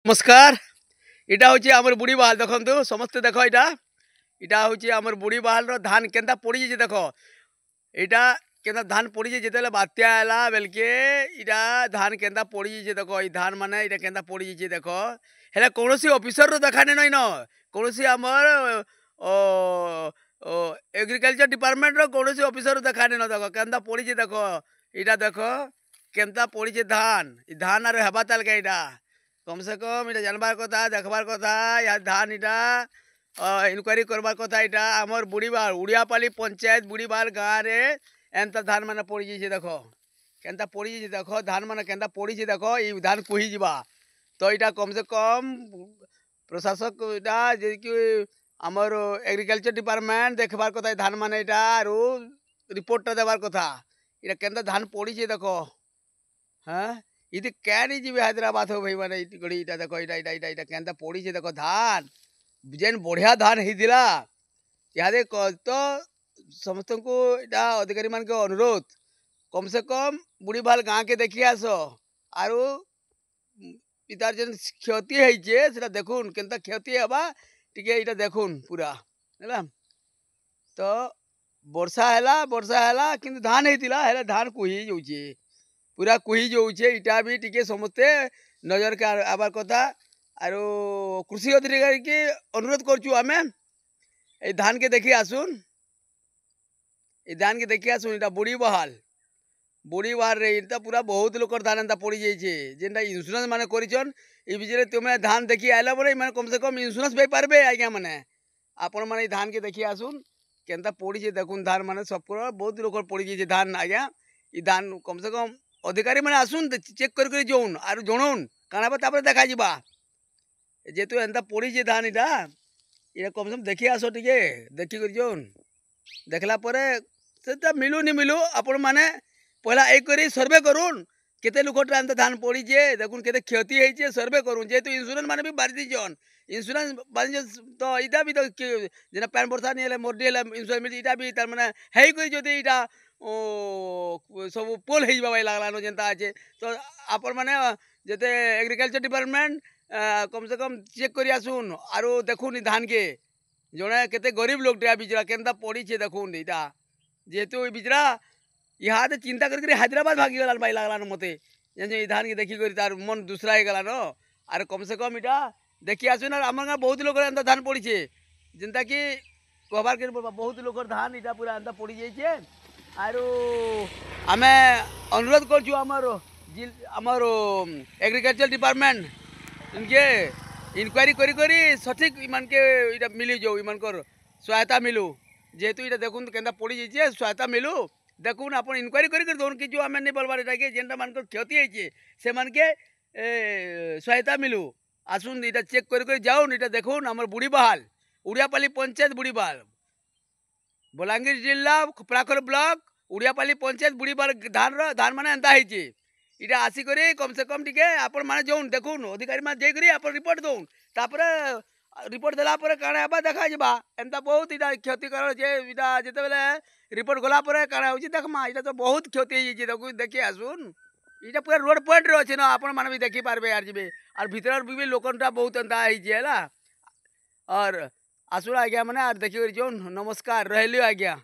नमस्कार। इटा हूँ आमर बुढ़ी बाल देखु समस्ते देख इटा इटा हूँ आमर बुढ़ी बाल धान केन्ता पड़ी जाइए देख इटा केन्ता धान पड़ी जाइए जिते बात्या है बेलके इटा धान केन्ता पड़ी जाइए देख ये धान माने इटा केन्ता पड़ी जाइए देख हेला कौन ऑफिसर देखाने नहीं न कौन आमर एग्रीकल्चर डिपार्टमेंट कौन ऑफिसर देखाने न देख केन्ता पड़ी देख इटा देख केन्ता पड़ी धान धान आर हेबा ताल के इटा कम से कम इटा जानबार कथा देखबार कथा या धान इटा इनक्वारी करबार कथा इटा आमर बुढ़ीबाल उड़ियापाली पंचायत बुढ़ीबाल गाँव रे एंता धान माने पड़ी जाइए देख केन्ता पड़ी जाइए देख धान माने केन्ता पड़ी देख ये धान कुही जीवा तो इटा कम से कम प्रशासक इटा जे कि आमर एग्रीकल्चर डिपार्टमेंट देखबार कथा धान माने इटा आरो रिपोर्ट देवार कथा इटा केन्ता धान पड़ी जाइए देख हाँ इति कैन जी हैदराबाद हो भाई माने इटा देखो इटा इटा इटा इटा केन्ता पड़ी देख धान जेन बढ़िया धान होता इहादे तो समस्त को इटा अधिकारी मान के अनुरोध कम से कम बुढ़ीबाल गाँव के देखी आस आरो इतार जेन क्षति है देखुन केन्ता क्षति हवा टिके इटा देखुन पूरा है तो वर्षा है किंतु धान होता धान कुही जाऊे पूरा कुही जाऊे इटा भी टिके समस्ते नजर के आबार कथा आरो कृषि अधिकारी के अनुरोध करचु आमे ए धान के देखी आसुन इटा बुढ़ी बहाल रे इटा पूरा बहुत लोक धान एंता पड़ी जाइए जेनटा इंश्योरेंस माने करिछन ई बिजरे तुमे धान देखी आइला बरे माने कम से कम इंश्योरेंस पे पारबे आज्ञा माने आपण माने धान के देखी आसुन केनता पड़ी जे देखुन धान माने सब बहुत लोक पड़ी जाइए धान आज्ञा ई धान कम से कम अधिकारी माने आसुन चेक कर जोन आरो जनौन काना तापर देखा जिबा जेतु एंता पड़ी जे धान इटा ये कम से कम देखी आस टिके देखी कर जोन देखला परे सेटा मिलू नि मिलू आपण माने पहला एक करी सर्वे करूँ केते लोकटा एंता धान पड़ी जे देखुन केते क्षति है सर्वे करूँ जेतु इंश्योरेंस माने भी बारी दीजन इंश्योरेंस बारी तो इटा भी तो जेना पैन बरसा नहीं मोरडी इंश्योरेंस मिली इटा भी तार माने हेई करी जदी इटा सब पोल हो जावा लागलानो जेनता अच्छे तो आपण माने जेते एग्रीकल्चर डिपार्टमेंट कम से कम चेक करी आसुन आरो देखुन धान के जड़े केते गरीब लोग बिचरा केन्ता पड़ी देखुन इटा जेहेतु बिचरा इहादे चिंता करके हैदराबाद भागी गलान भाई लागलान मते जे धान के देखी कर तार मन दूसरा हो गलान आर कम से कम इटा देखी आसुन आर आमर गाँव बहुत लोग एंता धान पड़ी जेनता कि कहबार के बहुत लोग धान इटा पूरा एंता पड़ी जाइए आरो आमे अनुरोध करछु आमर एग्रीकल्चर डिपार्टमेंट इनके इनक्वारी करी सठिक ईमान के इटा मिली जाऊ ईमान सहायता मिलू जेहेतु इटा देखुन केन्ता पड़ी जाइए सहायता मिलू देखुन आप इनक्वारी करी दौन कि जो आम नहीं बोलबार इटा के जेनटा मान क्षति है से मान के सहायता मिलू आसुन इटा चेक करी जाऊन इटा देखुन आमर बुढ़ी बहाल उड़ियापाली पंचायत बुढ़ी बहाल बलांगीर जिला प्राखर ब्लॉक उड़ियापाली पंचायत बुढ़ी बहाल धान माने एंता है इटा आसिक कम से कम टिके आपण माने जोन देखुन अधिकारी माने जेकरी आपण रिपोर्ट दौन तापर रिपोर्ट देला पर काना हेबा देखा जिबा एंता बहुत इटा क्षतिकर जे इटा जेते बेले रिपोर्ट गला पर काना होची देखमा इटा तो बहुत क्षति है जे देखि आसुन इटा पूरा रोड पॉइंट रे अछि न आपण माने भी देखि पारबे यार जिबे और भीतर भी लोकनटा बहुत एंता है जेला और आसुन आज्ञा माने आर देखि जोन नमस्कार रहलियो आज्ञा।